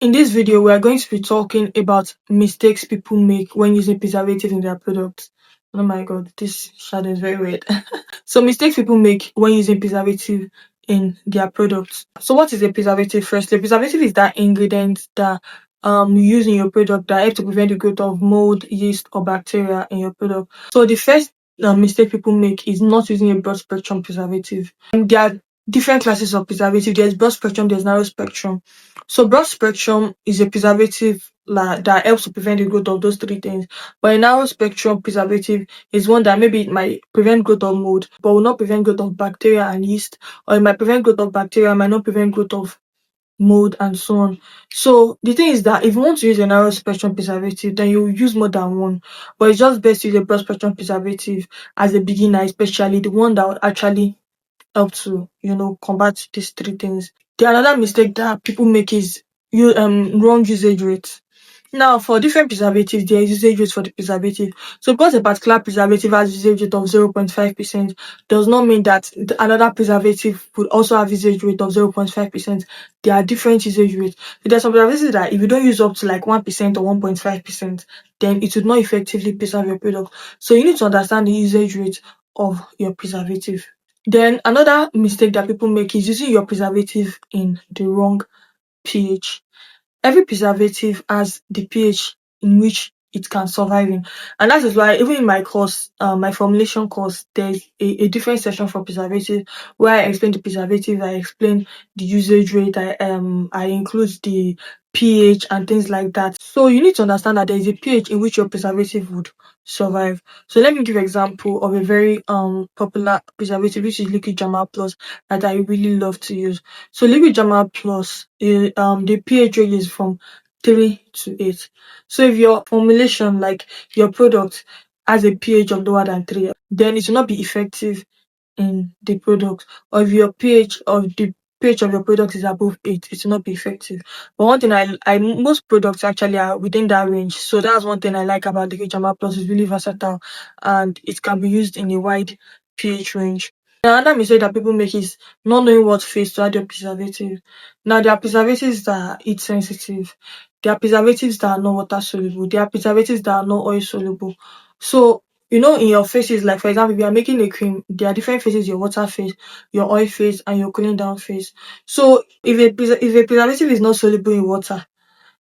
In this video, we are going to be talking about mistakes people make when using preservative in their products. Oh my god, this shadow is very weird. So mistakes people make when using preservative in their products. So what is a preservative first? A preservative is that ingredient that you use in your product that helps to prevent the growth of mold, yeast, or bacteria in your product. So the first mistake people make is not using a broad spectrum preservative. There are different classes of preservative. There's broad spectrum, there's narrow spectrum. So broad spectrum is a preservative that helps to prevent the growth of those three things. But a narrow spectrum preservative is one that maybe it might prevent growth of mold, but will not prevent growth of bacteria and yeast, or it might prevent growth of bacteria, might not prevent growth of mold, and so on. So the thing is that if you want to use a narrow spectrum preservative, then you use more than one. But it's just best to use a broad spectrum preservative as a beginner, especially the one that will actually help to, combat these three things. The another mistake that people make is wrong usage rate. Now, for different preservatives, there is usage rate for the preservative. So, because a particular preservative has usage rate of 0.5%, does not mean that another preservative would also have usage rate of 0.5%. There are different usage rates. So, there are some preservatives that if you don't use up to like 1% or 1.5%, then it would not effectively preserve your product. So, you need to understand the usage rate of your preservative. Then, another mistake that people make is using your preservative in the wrong pH. Every preservative has the pH in which it can survive in. And that is why even in my course, my formulation course, there's a different section for preservative where I explain the preservative, I explain the usage rate, I include the pH and things like that. So you need to understand that there is a pH in which your preservative would survive. So let me give an example of a very popular preservative, which is liquid Jama Plus, that I really love to use. So liquid Jama Plus, the pH range is from 3 to 8. So if your formulation, like your product, has a pH of lower than 3, then it will not be effective in the product. Or if your pH of your product is above 8, it will not be effective. But one thing most products actually are within that range. So that's one thing I like about the Jama Plus. It's really versatile and it can be used in a wide pH range. Another mistake that people make is not knowing what phase to add your preservative. Now, there are preservatives that are heat sensitive. There are preservatives that are not water soluble. There are preservatives that are not oil soluble. So, in your phases, like for example, if you are making a cream, there are different phases: your water phase, your oil phase, and your cooling down phase. So, if a preservative is not soluble in water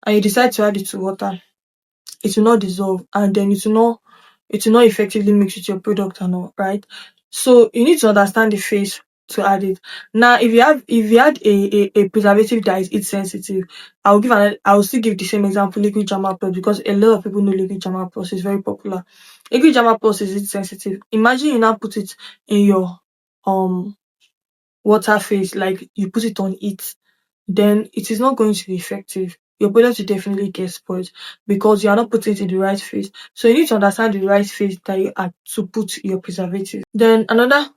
and you decide to add it to water, it will not dissolve, and then it will not effectively mix with your product and all, right? So you need to understand the phase to add it. Now, if you add a preservative that is heat sensitive, I will still give the same example, liquid Jama Plus, because a lot of people know liquid Jama Plus is very popular. Liquid Jama Plus is heat sensitive. Imagine you now put it in your water phase, like you put it on heat, then it is not going to be effective. Your product will definitely get spoiled because you are not putting it in the right phase. So you need to understand the right phase that you are to put your preservative. Then another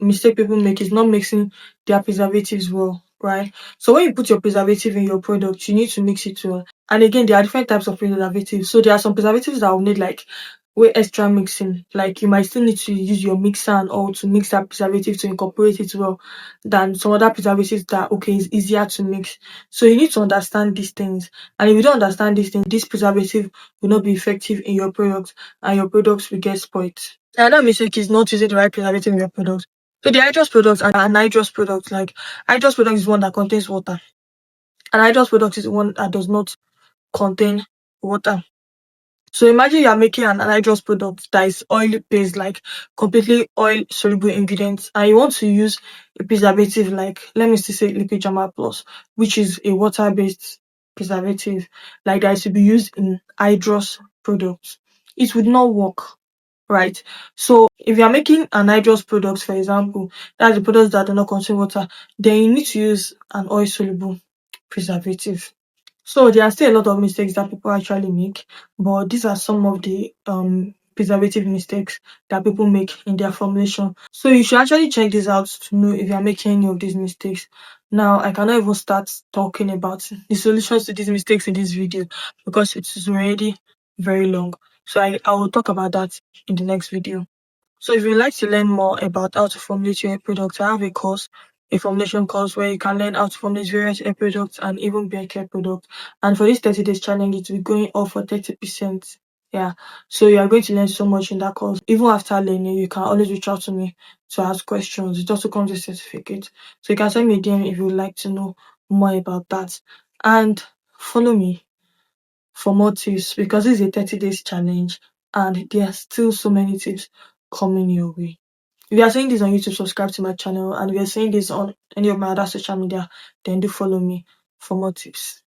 mistake people make is not mixing their preservatives well, right? So when you put your preservative in your product, you need to mix it well. And again, there are different types of preservatives. So there are some preservatives that will need like way extra mixing. Like you might still need to use your mixer and all to mix that preservative to incorporate it well than some other preservatives that is easier to mix. So you need to understand these things. And if you don't understand these things, this preservative will not be effective in your product and your products will get spoiled. Another mistake is not using the right preservative in your product. So the hydrous products and anhydrous products, like hydrous product is one that contains water. And hydrous product is one that does not contain water. So imagine you are making an anhydrous product that is oil based, like completely oil soluble ingredients, and you want to use a preservative like, let me still say liquid Jama Plus, which is a water based preservative, like that is to be used in hydrous products. It would not work, right? So if you are making anhydrous products, for example, that's the products that do not contain water, then you need to use an oil soluble preservative. So there are still a lot of mistakes that people actually make, but these are some of the preservative mistakes that people make in their formulation. So you should actually check this out to know if you are making any of these mistakes. Now, I cannot even start talking about the solutions to these mistakes in this video because it is already very long. So I will talk about that in the next video. So if you'd like to learn more about how to formulate your products, I have a course a formulation course where you can learn how to formulate various hair products and even haircare products. And for this 30 days challenge, it will be going off for 30%. Yeah, so you are going to learn so much in that course. Even after learning, you can always reach out to me to ask questions. It also comes with certificate, so you can send me a DM if you would like to know more about that. And follow me for more tips, because this is a 30 days challenge and there are still so many tips coming your way. If you are saying this on YouTube, subscribe to my channel, and if you are saying this on any of my other social media, then do follow me for more tips.